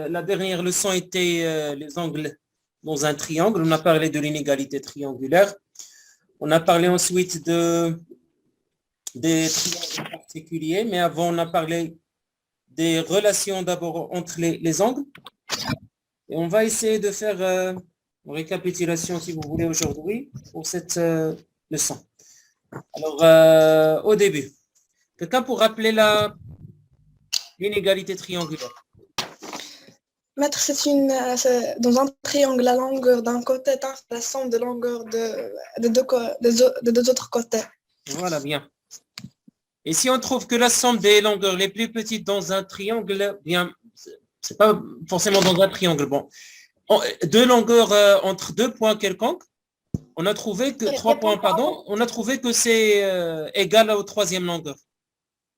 la dernière leçon était les angles dans un triangle. On a parlé de l'inégalité triangulaire. On a parlé ensuite des triangles particuliers, mais avant, on a parlé des relations d'abord entre les angles. Et on va essayer de faire une récapitulation, si vous voulez, aujourd'hui pour cette leçon. Alors, au début, quelqu'un pour rappeler l'inégalité triangulaire? Maître, dans un triangle, la longueur d'un côté est la somme de longueur de deux autres côtés. Voilà, bien. Et si on trouve que la somme des longueurs les plus petites dans un triangle, bien, c'est pas forcément dans un triangle. Bon, deux longueurs entre deux points quelconques, on a trouvé que trois points, pardon, on a trouvé que c'est égal au troisième longueur.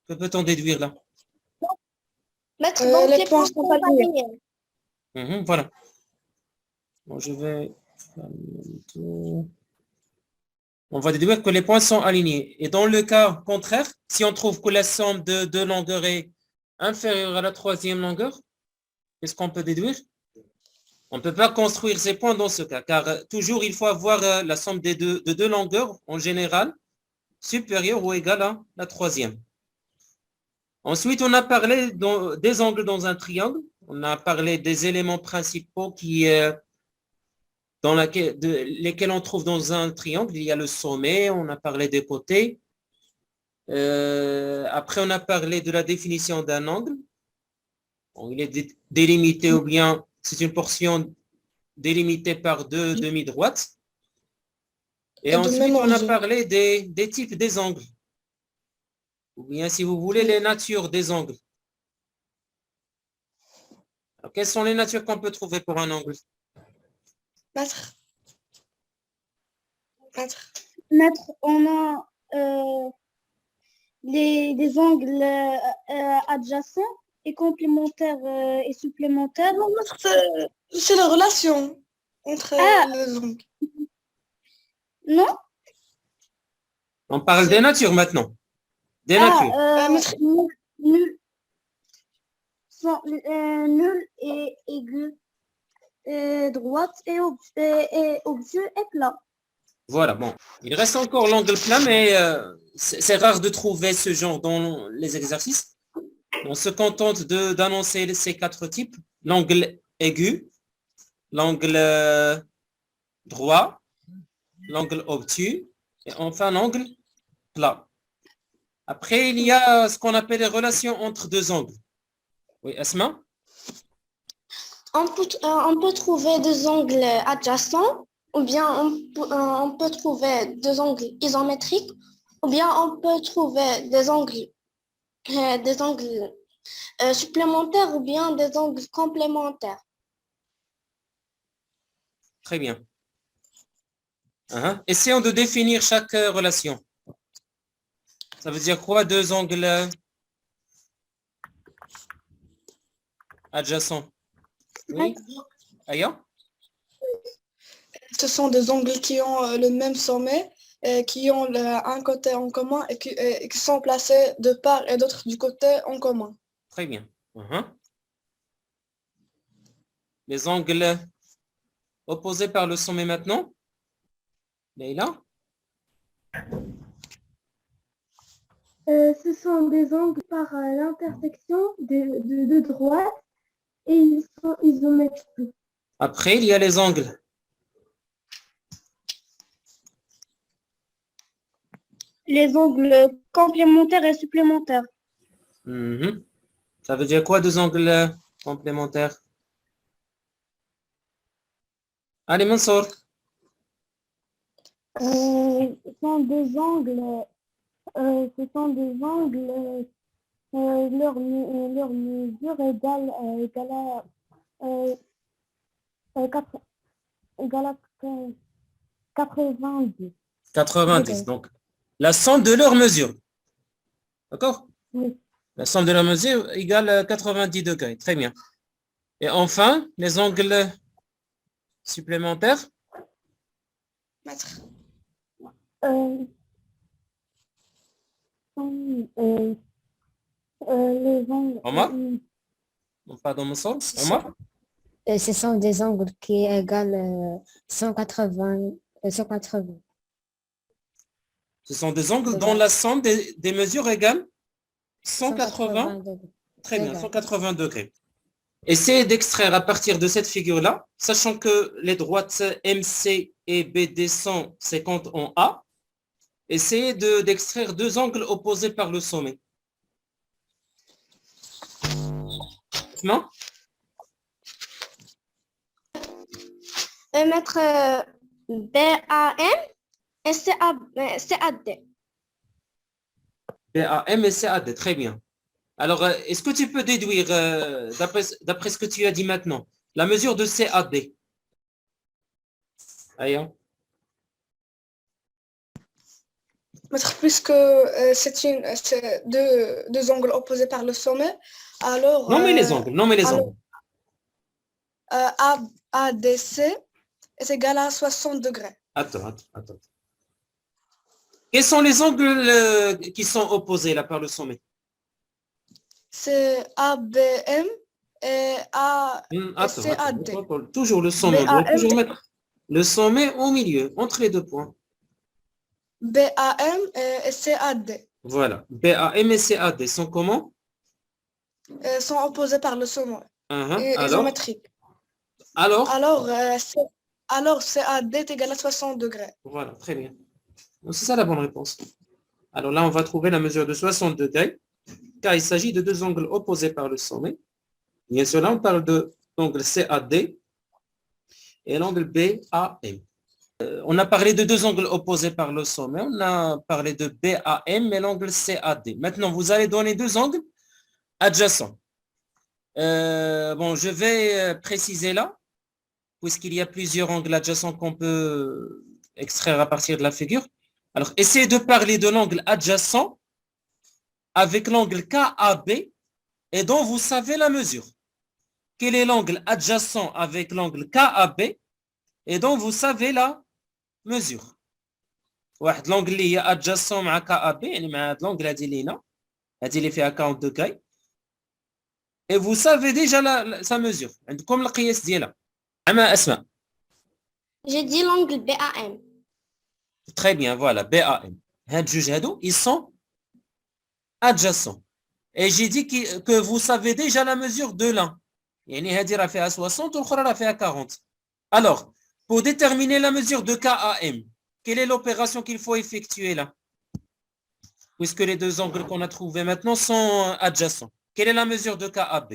Que peut-on déduire là? Maître, donc les points sont pas liés. Voilà. Bon, on va déduire que les points sont alignés. Et dans le cas contraire, si on trouve que la somme de deux longueurs est inférieure à la troisième longueur, qu'est-ce qu'on peut déduire? On ne peut pas construire ces points dans ce cas, car toujours il faut avoir la somme de deux longueurs, en général, supérieure ou égale à la troisième. Ensuite, on a parlé des angles dans un triangle. On a parlé des éléments principaux dans lesquels on trouve dans un triangle. Il y a le sommet, on a parlé des côtés. Après, on a parlé de la définition d'un angle. Bon, il est délimité ou bien c'est une portion délimitée par deux demi-droites. Et ensuite, on a parlé des types des angles. Ou bien, si vous voulez, les natures des angles. Alors, quelles sont les natures qu'on peut trouver pour un angle? Maître, on a des angles adjacents et complémentaires et supplémentaires. Non, maître, c'est la relation entre les angles. Non? On parle des natures maintenant. Des natures. Maître, nul et aigu, droite et obtus et plat. Voilà, bon. Il reste encore l'angle plat, mais c'est rare de trouver ce genre dans les exercices. On se contente d'annoncer ces quatre types. L'angle aigu, l'angle droit, l'angle obtus et enfin l'angle plat. Après, il y a ce qu'on appelle les relations entre deux angles. Oui, Asma? On peut trouver deux angles adjacents, ou bien on peut trouver deux angles isométriques, ou bien on peut trouver des angles supplémentaires ou bien des angles complémentaires. Très bien. Essayons de définir chaque relation. Ça veut dire quoi, deux angles adjacents? Oui. Aya? Ce sont des angles qui ont le même sommet, qui ont un côté en commun et qui sont placés de part et d'autre du côté en commun. Très bien. Les angles opposés par le sommet maintenant? Leïla? Ce sont des angles par l'intersection de droite et ils sont isométriques. Après, il y a les angles. Les angles complémentaires et supplémentaires. Ça veut dire quoi, deux angles complémentaires? Allez, Mansour. Ce sont des angles, leur mesure égale à 90. 90. Donc, la somme de leurs mesures. D'accord? Oui. La somme de leurs mesures égale 90 degrés. Très bien. Et enfin, les angles supplémentaires? Maître. Les angles, Omar? Non, pas dans mon sens. Omar? Ce sont des angles qui égalent 180, 180. Ce sont des angles dont la somme des mesures égale 180. 180 degrés. Très bien, Égal. 180 degrés. Essayez d'extraire à partir de cette figure-là, sachant que les droites MC et BD sont 50 en A. Essayez d'extraire deux angles opposés par le sommet. Non? Mettre BAM et CAD. BAM et CAD, très bien. Alors, est-ce que tu peux déduire, d'après ce que tu as dit maintenant, la mesure de CAD? Aya. Maître, puisque c'est deux angles opposés par le sommet, alors Nommez les angles, nommez les alors- angles. ADC est égal à 60 degrés. Attends. Quels sont les angles qui sont opposés là par le sommet? C'est ABM et CAD. Toujours le sommet. On doit BAM. toujours mettre le sommet au milieu, entre les deux points. BAM et CAD Voilà. BAM et CAD sont comment? sont opposés par le sommet et Alors, isométriques. alors, Alors CAD est égal à 60 degrés. voilà, très bien. Donc, c'est ça la bonne réponse. Alors là, on va trouver la mesure de 60 degrés, car il s'agit de deux angles opposés par le sommet. Bien sûr, là, on parle de l'angle CAD et l'angle BAM. On a parlé de deux angles opposés par le sommet. On a parlé de BAM et l'angle CAD. Maintenant, vous allez donner deux angles adjacents. Bon, je vais préciser là, puisqu'il y a plusieurs angles adjacents qu'on peut extraire à partir de la figure. Alors, essayez de parler de l'angle adjacent avec l'angle KAB et dont vous savez la mesure. Quel est l'angle adjacent avec l'angle KAB et dont vous savez la mesure. واحد l'angle اللي هي adjacent مع KAB يعني مع هاد l'angle هادي اللي هنا هادي اللي فيها 40 degrés et vous savez déjà sa mesure. عندكم القياس ديالها. مع أسماء. J'ai dit l'angle BAM. Très bien, voilà, BAM. هاد جوج هادو, ils sont adjacents. Et j'ai dit que vous savez déjà la mesure de l'un. يعني هادي راه فيها 60 والأخرى راه فيها 40. Alors, pour déterminer la mesure de KAM, quelle est l'opération qu'il faut effectuer là? Puisque les deux angles qu'on a trouvés maintenant sont adjacents. Quelle est la mesure de KAB?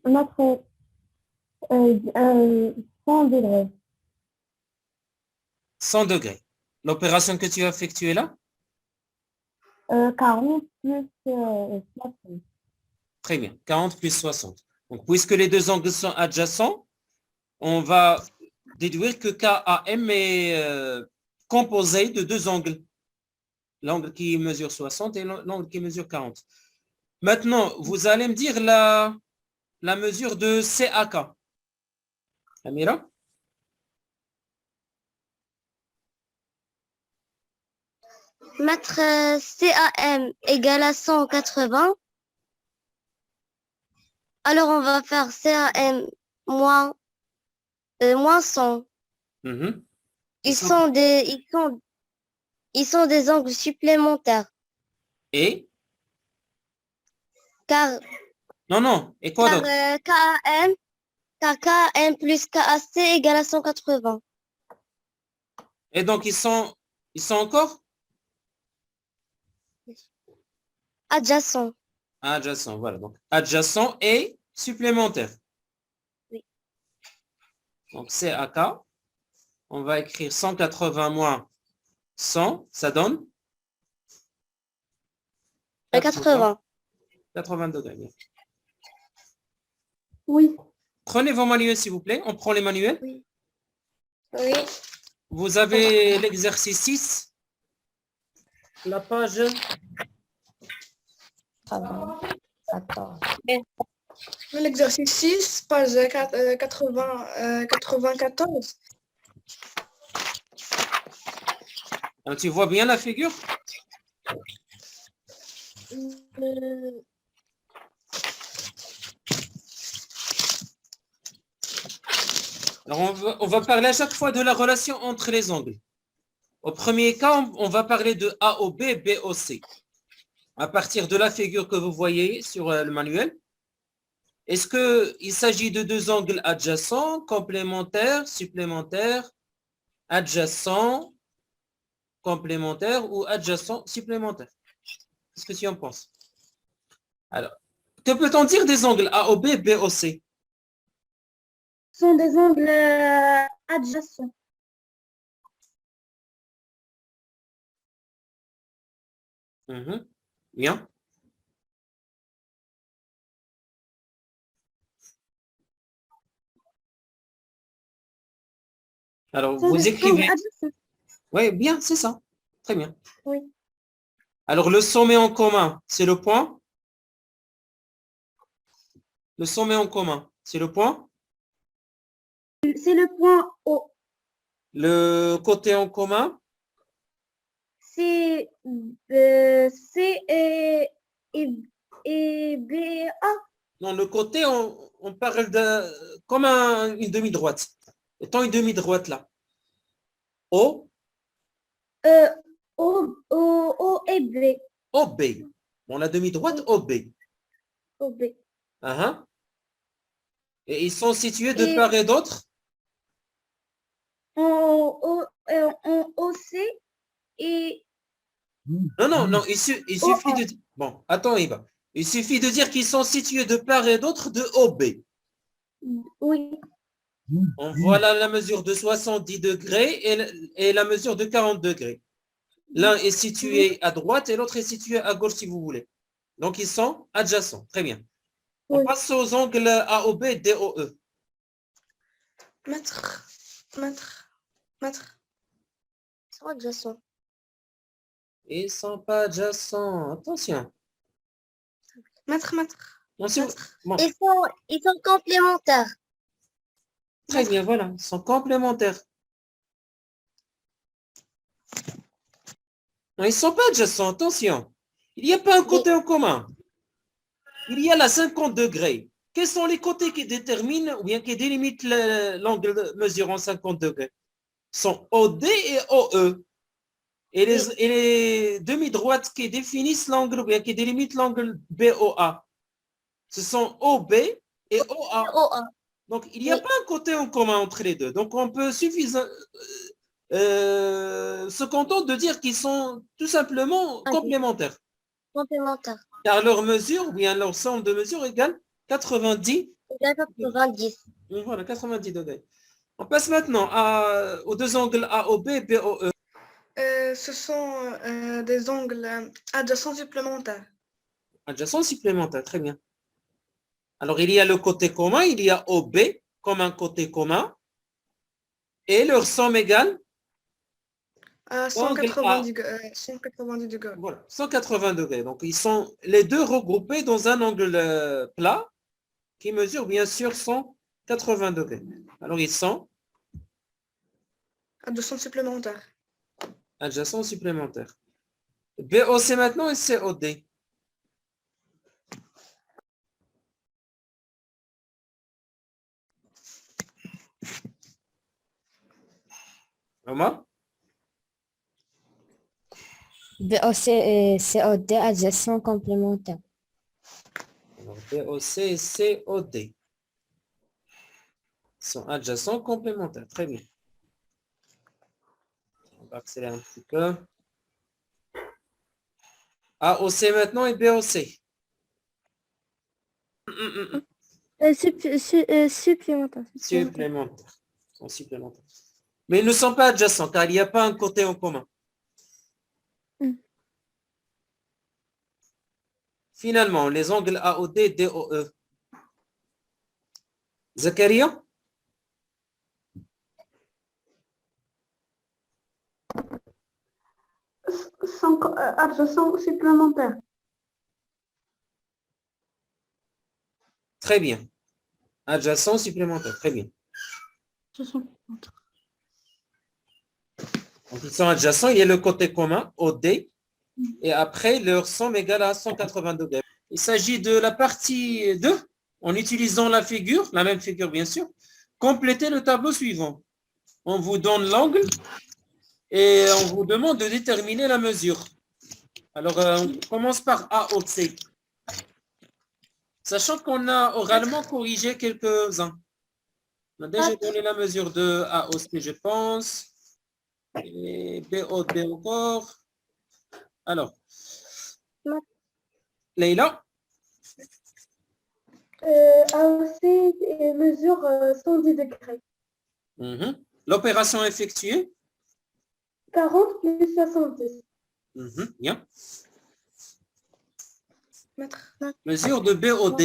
Notre 100 degrés. 100 degrés. L'opération que tu as effectuée là? 40 plus 60. Très bien, 40 plus 60. Donc, puisque les deux angles sont adjacents, on va déduire que KAM est composé de deux angles. L'angle qui mesure 60 et l'angle qui mesure 40. Maintenant, vous allez me dire la mesure de CAK. Amira? Mettre CAM égale à 180. Alors, on va faire CAM moins 100. Mhm. Ils sont des angles supplémentaires. Et? Car, Non. Et quoi d'autre? KM plus KAC égale à 180. Et donc, ils sont encore Adjacent. adjacents. Voilà. Donc, adjacent et supplémentaire. Oui. Donc, CAK. On va écrire 180 moins 100. Ça donne 80. 80 degrés. Bien. Oui. Prenez vos manuels, s'il vous plaît. On prend les manuels. Oui. Vous avez l'exercice 6. La page. Attends. L'exercice 6, page 94. Alors, tu vois bien la figure? Alors, on va parler à chaque fois de la relation entre les angles. Au premier cas, on va parler de AOB, BOC. À partir de la figure que vous voyez sur le manuel, est-ce qu'il s'agit de deux angles adjacents, complémentaires, supplémentaires, adjacents, complémentaires ou adjacents, supplémentaires? Qu'est-ce que tu en penses? Alors, que peut-on dire des angles AOB, BOC? Sont des angles adjacents. Bien. Alors, Sont vous des écrivez. angles adjacents. Oui, bien, c'est ça. Très bien. Oui. Alors, le sommet en commun, c'est le point? Le sommet en commun, c'est le point? C'est le point O. Le côté en commun? C'est C et B, A. Non, le côté, on parle de comme une demi-droite. Étant une demi-droite là. O, O et B. OB. Bon, la demi-droite, OB. O, B. Uh-huh. Et ils sont situés de Et- part et d'autre? En OC et Non, il suffit de... Bon, attends, Iva. Il suffit de dire qu'ils sont situés de part et d'autre de OB. oui. On voit là la mesure de 70 degrés et la mesure de 40 degrés. L'un est situé à droite et l'autre est situé à gauche si vous voulez. Donc, ils sont adjacents. Très bien. On Oui. passe aux angles AOB, DOE. Maître. Ils sont adjacents. Ils ne sont pas adjacents. Attention. Maître. Non, c'est- bon, Ils sont complémentaires. très bien, voilà. Ils sont complémentaires. Non, ils ne sont pas adjacents. Attention. Il n'y a pas un côté en commun. Il y a la 50 degrés. Quels sont les côtés qui déterminent ou bien qui délimitent l'angle mesurant 50 degrés? Ce sont OD et OE. Et les demi-droites qui définissent l'angle ou bien qui délimitent l'angle BOA. Ce sont OB et OA. OA. Donc, il n'y a Oui. pas un côté en commun entre les deux. Donc, on peut se contenter de dire qu'ils sont tout simplement Ok. complémentaires. Complémentaires. Car leur mesure, ou bien leur somme de mesure égale 90. Il y a 90. Voilà, 90 degrés. On passe maintenant aux deux angles AOB et BOE. Ce sont des angles adjacents supplémentaires. Adjacents supplémentaires, très bien. Alors, il y a le côté commun, il y a OB comme un côté commun. Et leur somme égale 190 degrés. voilà, 180 degrés. Donc, ils sont les deux regroupés dans un angle plat qui mesure bien sûr 180 degrés. Alors, ils sont Adjacents supplémentaires. adjacents supplémentaires. BOC maintenant et COD. Comment? BOC et COD adjacents complémentaires. Alors, BOC et COD. Ils sont adjacents complémentaires. Très bien. On va accélérer un petit peu. AOC maintenant et BOC. Supplémentaires. Supplémentaires. Ils sont supplémentaires. Mais ils ne sont pas adjacents car il n'y a pas un côté en commun. Finalement, les angles AOD et DOE. Zakaria? Sont adjacents supplémentaires. Très bien. Adjacents supplémentaires. Très bien. Donc, ils sont adjacents. Il y a le côté commun, OD. Et après, leur somme égale à 180 degrés. Il s'agit de la partie 2, en utilisant la figure, la même figure bien sûr, complétez le tableau suivant. On vous donne l'angle et on vous demande de déterminer la mesure. Alors, on commence par AOC. Sachant qu'on a oralement corrigé quelques-uns. On a déjà donné la mesure de AOC, je pense. Et BOD encore. Alors, Leïla, AOC mesure 110 degrés. l'opération effectuée. 40 plus 70. Bien. Maître. Mesure de BOD.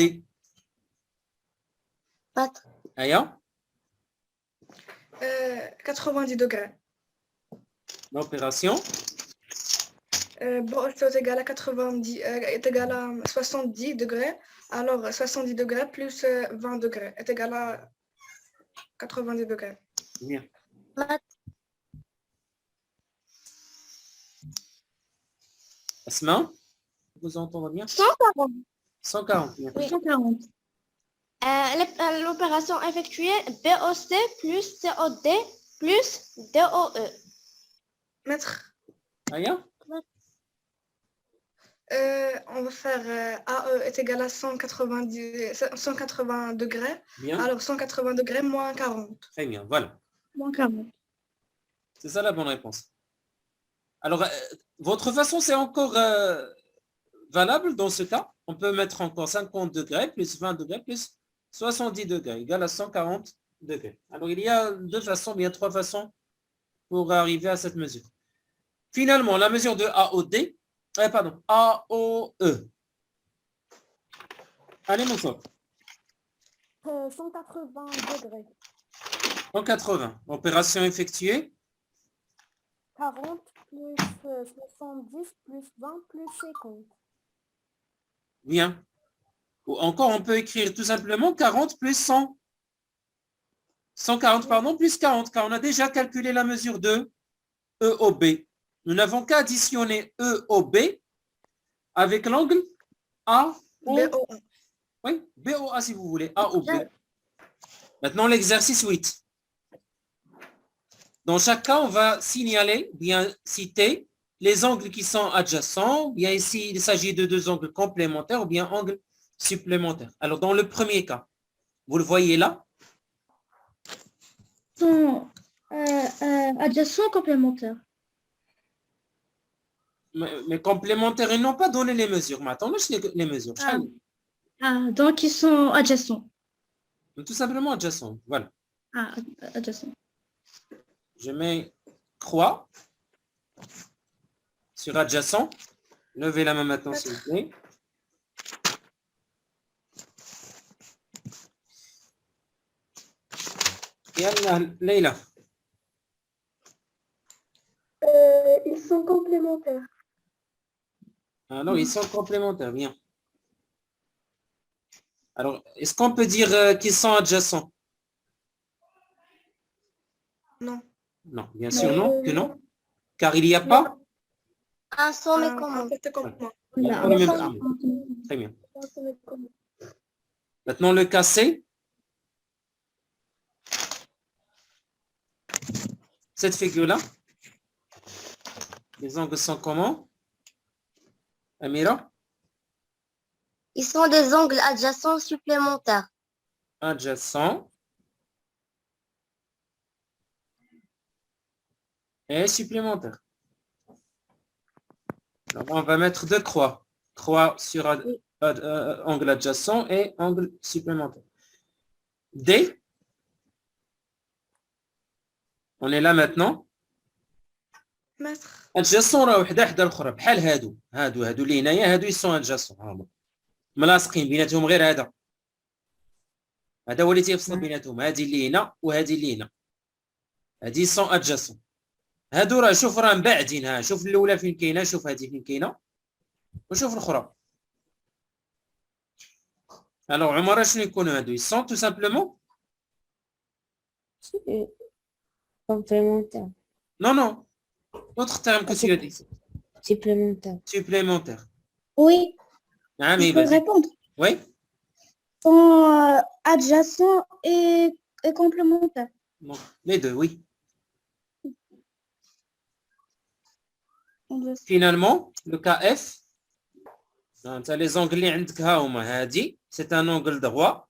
Aya, 90 degrés. l'opération. Bon, c'est égal à 90, est égal à 70 degrés. Alors, 70 degrés plus 20 degrés est égal à 90 degrés. Bien. Asma, vous entendez bien? 140. 140. Bien. Oui. 140. L'opération effectuée, BOC plus COD plus DOE. Maître, Aya, on va faire AE est égal à 180 degrés. bien. Alors, 180 degrés moins 40. Très bien, voilà. Moins 40. C'est ça la bonne réponse. Alors, votre façon, c'est encore valable dans ce cas. On peut mettre encore 50 degrés plus 20 degrés plus 70 degrés égale à 140 degrés. Alors, il y a deux façons, bien trois façons pour arriver à cette mesure. Finalement, la mesure de AOD, AOE. Allez, mon soeur. 180 degrés. 180. Opération effectuée. 40 plus 70 plus 20 plus 50. Bien. Ou encore, on peut écrire tout simplement 40 plus 100. 140, pardon, plus 40, car on a déjà calculé la mesure de EOB. Nous n'avons qu'à additionner EOB avec l'angle AO. BO. Oui, BOA si vous voulez, AOB. Maintenant, l'exercice 8. Dans chaque cas, on va signaler, bien citer les angles qui sont adjacents. Bien ici, il s'agit de deux angles complémentaires ou bien angles supplémentaires. Alors, dans le premier cas, vous le voyez là, Sont adjacents complémentaires. mais complémentaires, ils n'ont pas donné les mesures. Mais attendez, les mesures. Donc ils sont adjacents. Tout simplement adjacents. Voilà. Adjacents. Je mets croix sur adjacent. Levez la main maintenant, s'il vous plaît. Yallah, Leïla. Ils sont complémentaires. Alors, ils sont complémentaires, bien. Alors, est-ce qu'on peut dire qu'ils sont adjacents? Non. Non, bien sûr, non, que non. Car il n'y a pas. Un sommet Un commun. côté commun. Il y a pas le même angle. Très bien. Maintenant, le cas C. Cette figure-là. Les angles sont comment? Amira? Ils sont des angles adjacents supplémentaires. Adjacent. Et supplémentaire. Alors, on va mettre deux croix. Croix sur angle adjacent et angle supplémentaire. D. On est là maintenant. Maître. adjacent راه وحده حدا الاخرى بحال هادو اللي هنايا هادو يسون adjacent هما ملاصقين بيناتهم غير هذا هو اللي تيفصل بيناتهم هذه اللي هنا وهذه اللي هنا هذه سون adjacent هادو راه شوف راه مبعدين ها شوف الاولى فين كاينه شوف هذه فين كاينه وشوف الاخرى alors عمر شنو يكونوا هادو يسون tout simplement Complémentaire. non autre terme que tu as dit Supplémentaire. supplémentaire Oui, ah je mais peux vas-y répondre. oui Sont adjacents et est complémentaire. Non, les deux, oui. Finalement, le cas F, tu as les angles اللي عندك ها هما هادي c'est un angle droit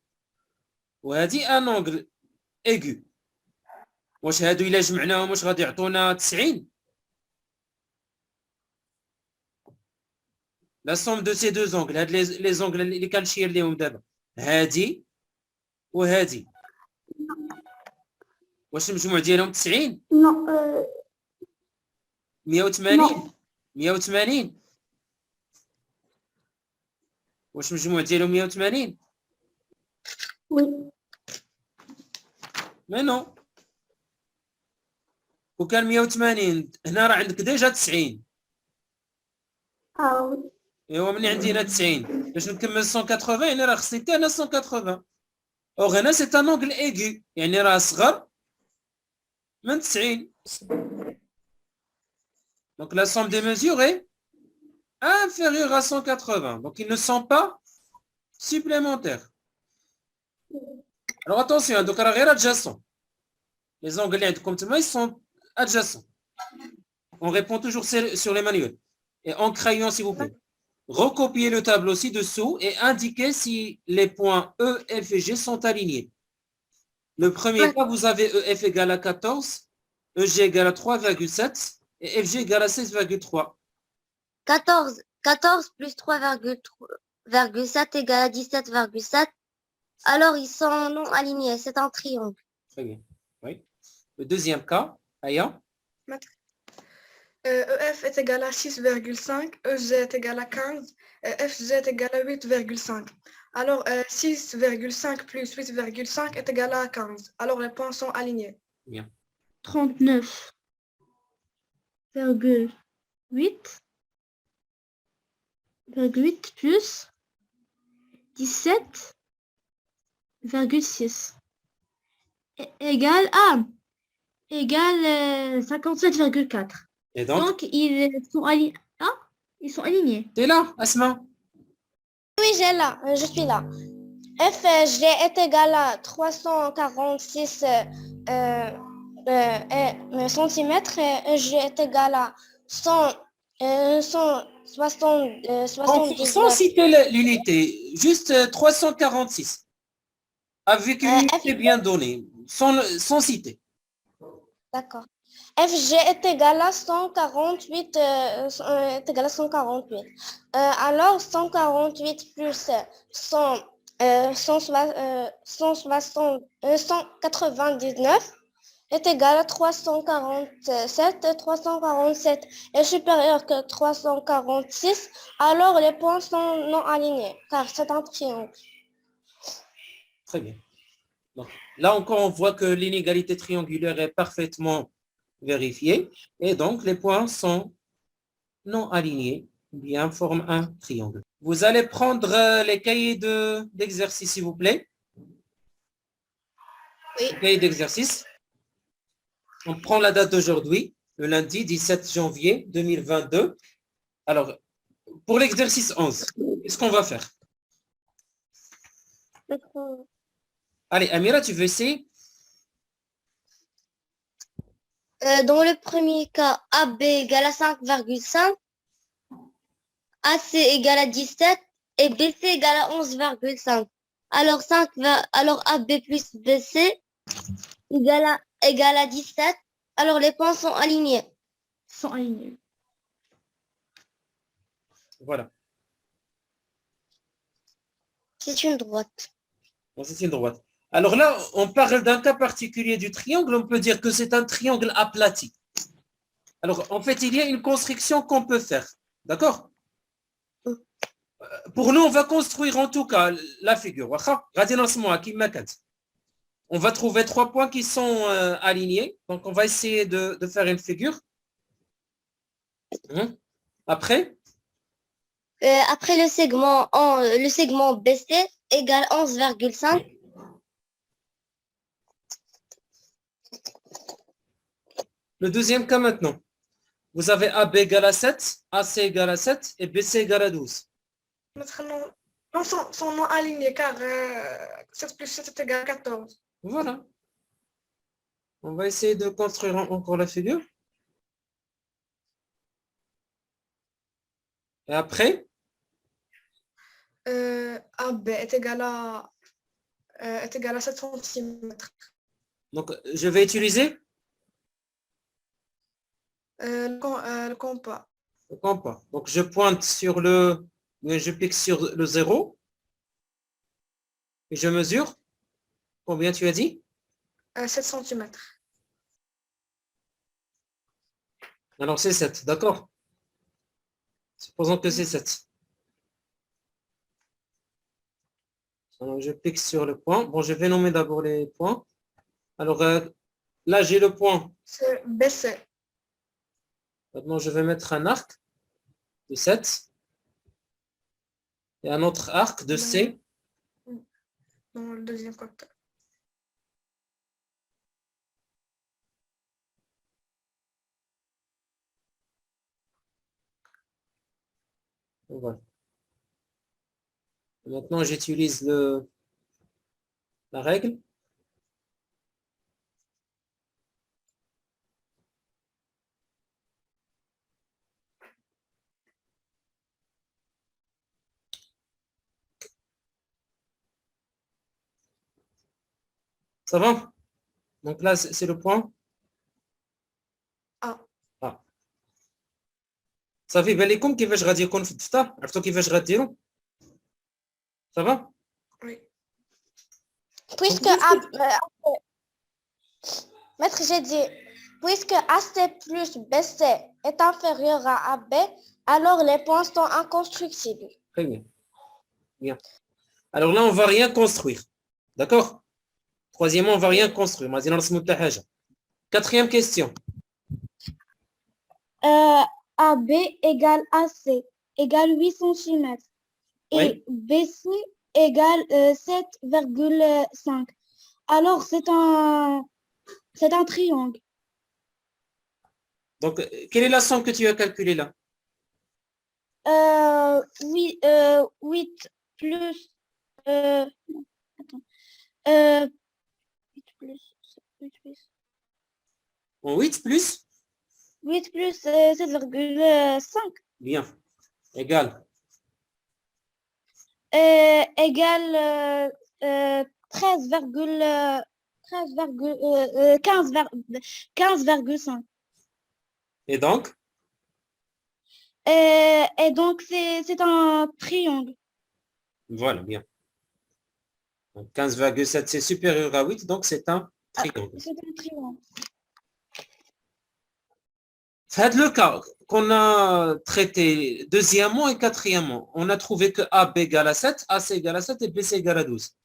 وهادي un angle aigu. واش هادو إلا جمعناهم واش غادي يعطونا 90؟ La somme de ces deux angles, هاد les angles اللي كنشير ليهم دابا هادي وهادي واش المجموع ديالهم 90؟ Non, 180 180 واش المجموع ديالهم 180 oui. مي نو وكان 180 هنا راه عندك ديجا 90 Ah oui. ايوا مني عندي هنا 90 باش نكمل 180 يعني راه خصني حتى هنا 180 اور هنا سي ان انغل ايغو يعني راه صغر من 90 donc la somme des mesures est inférieure à 180 donc ils ne sont pas supplémentaires. Alors attention donc راه غير adjacent les angles اللي عندكم تما ils sont adjacents. On répond toujours sur les manuels et en crayon s'il vous plaît. Recopiez le tableau ci-dessous et indiquez si les points E, F et G sont alignés. Le premier cas, vous avez EF égale à 14, EG égale à 3,7 et FG égale à 16,3. 14 plus 3,7 égale à 17,7. Alors, ils sont non alignés. C'est un triangle. Très bien. Oui. Le deuxième cas, Aya. EF est égal à 6,5, EG est égal à 15, FG est égal à 8,5. Alors, 6,5 plus 8,5 est égal à 15. Alors, les points sont alignés. Bien. 39,8 plus 17,6 égale 57,4. Et donc, Donc, ils sont alignés. Ah, ils sont alignés. t'es là, Asma? Oui, je suis là. FG est égal à 346 cm et EG est égal à 179. Sans citer l'unité, juste 346. Avec une unité bien donnée, sans citer. D'accord. FG est égal à 148. Est égal à 148. Alors, 148 plus 199 est égal à 347. 347 est supérieur que 346. Alors, les points sont non alignés, car c'est un triangle. Très bien. Donc, là encore, on voit que l'inégalité triangulaire est parfaitement vérifiée. Et donc, les points sont non alignés, bien forment un triangle. Vous allez prendre les cahiers d'exercice, s'il vous plaît. Oui. Les cahiers d'exercice. On prend la date d'aujourd'hui, le lundi 17 janvier 2022. Alors, pour l'exercice 11, qu'est-ce qu'on va faire? Allez, Amira, tu veux essayer? Dans le premier cas, AB égale à 5,5, AC égale à 17 et BC égale à 11,5. Alors, alors AB plus BC égale à 17. Alors, les points sont alignés. Sont alignés. Voilà. C'est une droite. Bon, c'est une droite. Alors là, on parle d'un cas particulier du triangle. On peut dire que c'est un triangle aplati. Alors, en fait, il y a une construction qu'on peut faire. D'accord? Pour nous, on va construire en tout cas la figure. On va trouver 3 points qui sont alignés. Donc, on va essayer de faire une figure. Après? Après le segment BC égale 11,5. Le deuxième cas maintenant. Vous avez AB égale à 7, AC égale à 7 et BC égale à 12. Non, sont non alignés car 7 plus 7 est égal à 14. Voilà. On va essayer de construire encore la figure. Et après, AB est égal à 7 cm. donc, je vais utiliser Le compas. le compas. Donc, je pointe sur je clique sur le 0 et je mesure. Combien tu as dit? 7 cm. Alors, c'est 7, d'accord? Supposons que c'est 7. Alors, je clique sur le point. Bon, je vais nommer d'abord les points. Alors, là, j'ai le point. C'est BC. Maintenant, je vais mettre un arc de 7 et un autre arc de C. Dans le deuxième côté. Voilà. Et maintenant, j'utilise la règle. Ça va? Donc là, c'est le point A. A. صافي بان لكم كيفاش غادي يكون في الدفتر؟ عرفتوا كيفاش غديروا؟ Ça va? Oui. Puisque Maître, j'ai dit, puisque AC plus BC est inférieur à AB, alors les points sont inconstructibles. Très bien. Bien. Alors là, on va rien construire. D'accord? Troisièmement, on va rien construire. ما غادي نرسموا حتى حاجة. Quatrième question. AB égale AC égale 8 cm. Oui. Et BC égale 7,5. Alors, c'est un triangle. Donc, quelle est la somme que tu as calculée là? 8 plus... attends. 8 plus... 8 plus? 8 plus 7,5 Bien. Égal. égale 15,5. Et donc? Et donc, c'est un triangle. Voilà, bien. Donc, 15,7, c'est supérieur à 8, donc c'est un triangle. C'est un triangle. C'est le cas qu'on a traité deuxièmement et quatrièmement. On a trouvé que AB égale à 7, AC égale à 7 et BC égale à 12.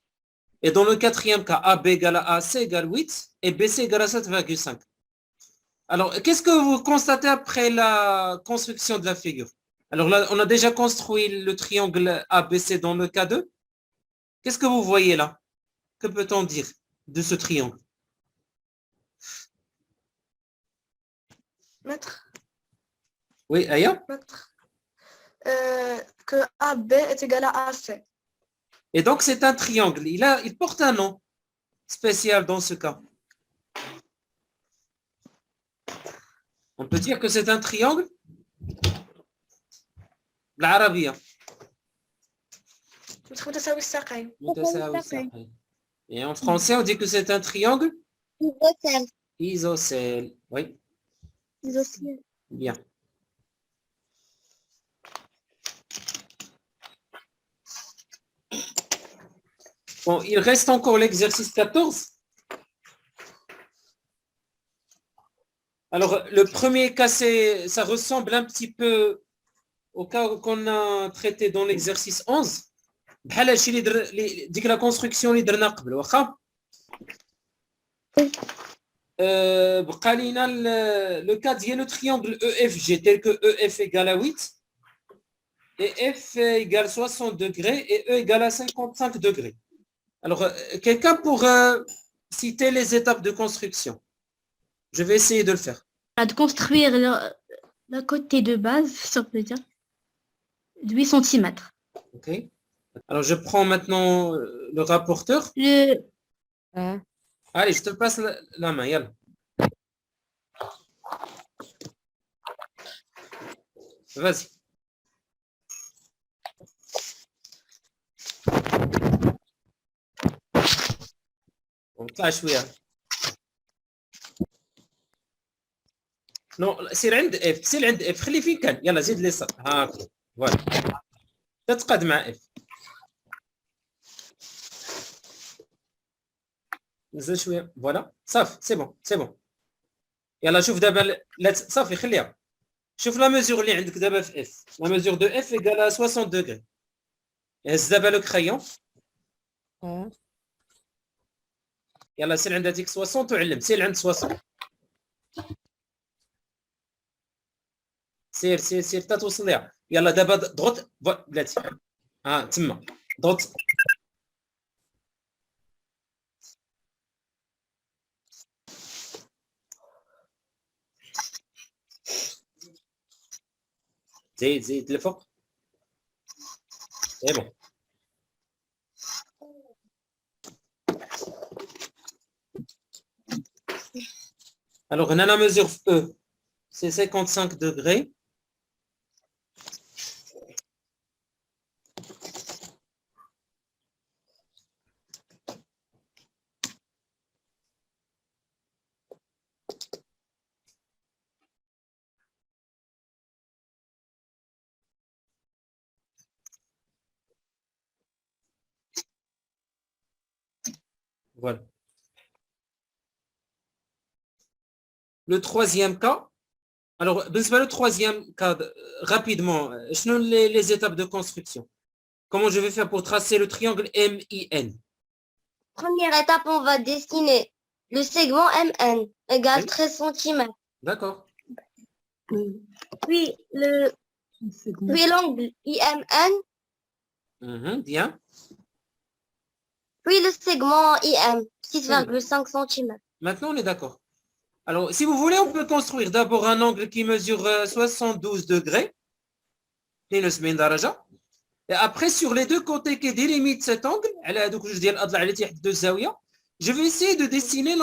Et dans le quatrième cas, AB égale à AC égale 8 et BC égale à 7,5. Alors, qu'est-ce que vous constatez après la construction de la figure? Alors là, on a déjà construit le triangle ABC dans le cas 2. Qu'est-ce que vous voyez là? Que peut-on dire de ce triangle? Maître. Oui, Aya? Maître. Que AB est égal à AC. Et donc, c'est un triangle. Il porte un nom spécial dans ce cas. On peut dire que c'est un triangle. L'Arabia. متساوي الساقين. Et en français, on dit que c'est un triangle Isocèle. isocèle. Oui, bien. Bon, il reste encore l'exercice 14. Alors, le premier cas, ça ressemble un petit peu au cas qu'on a traité dans l'exercice 11. بحال هادشي ديك لا كونستركسيون اللي درنا قبل واخا بقى لينا لو كا ديال لو تريانgle EFG tel que EF égale à 8 et F égale 60 degrés et E égale à 55 degrés. Alors, quelqu'un pour citer les étapes de construction? Je vais essayer de le faire. De construire le côté de base, si on peut dire, de 8 cm. Ok. Alors, je prends maintenant le rapporteur. Le, Ah, Allez, je te passe la main, yalla. Vas-y. نطلع شويه. نو سير عند اف، سير عند اف، خلي فين كان. يلا زيد اليسار هاكا فوالا. تتقاد مع اف. نزل شويه فوالا صافي سي بون سي بون. يلا شوف دابا صافي خليها. شوف لا ميزور اللي عندك دابا في اف. لا ميزور دو اف ايكال 60 دوغري. هز دابا لو كريون. يلا سير عند هذيك 60 وعلم. سير عند 60. سير سير سير حتى توصل ليها. يلا دابا ضغط بلاتي. تما ضغط. زيد زيد لفوق. سي بون. Alors, on a la mesure E, c'est 55 degrés. Voilà. Le troisième cas, alors, le troisième cas, rapidement, les étapes de construction. Comment je vais faire pour tracer le triangle MIN? Première étape, on va dessiner le segment MN égale Oui. 13 cm. D'accord. Puis l'angle IMN, Bien. puis le segment IM, 6,5 cm. Maintenant, on est d'accord. Alors, si vous voulez, on peut construire d'abord un angle qui mesure 72 degrés. Et après, sur les deux côtés qui délimitent cet angle, je vais essayer de dessiner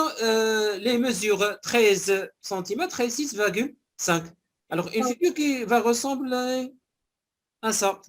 les mesures 13 cm et 6,5. Alors, une figure qui va ressembler à ça.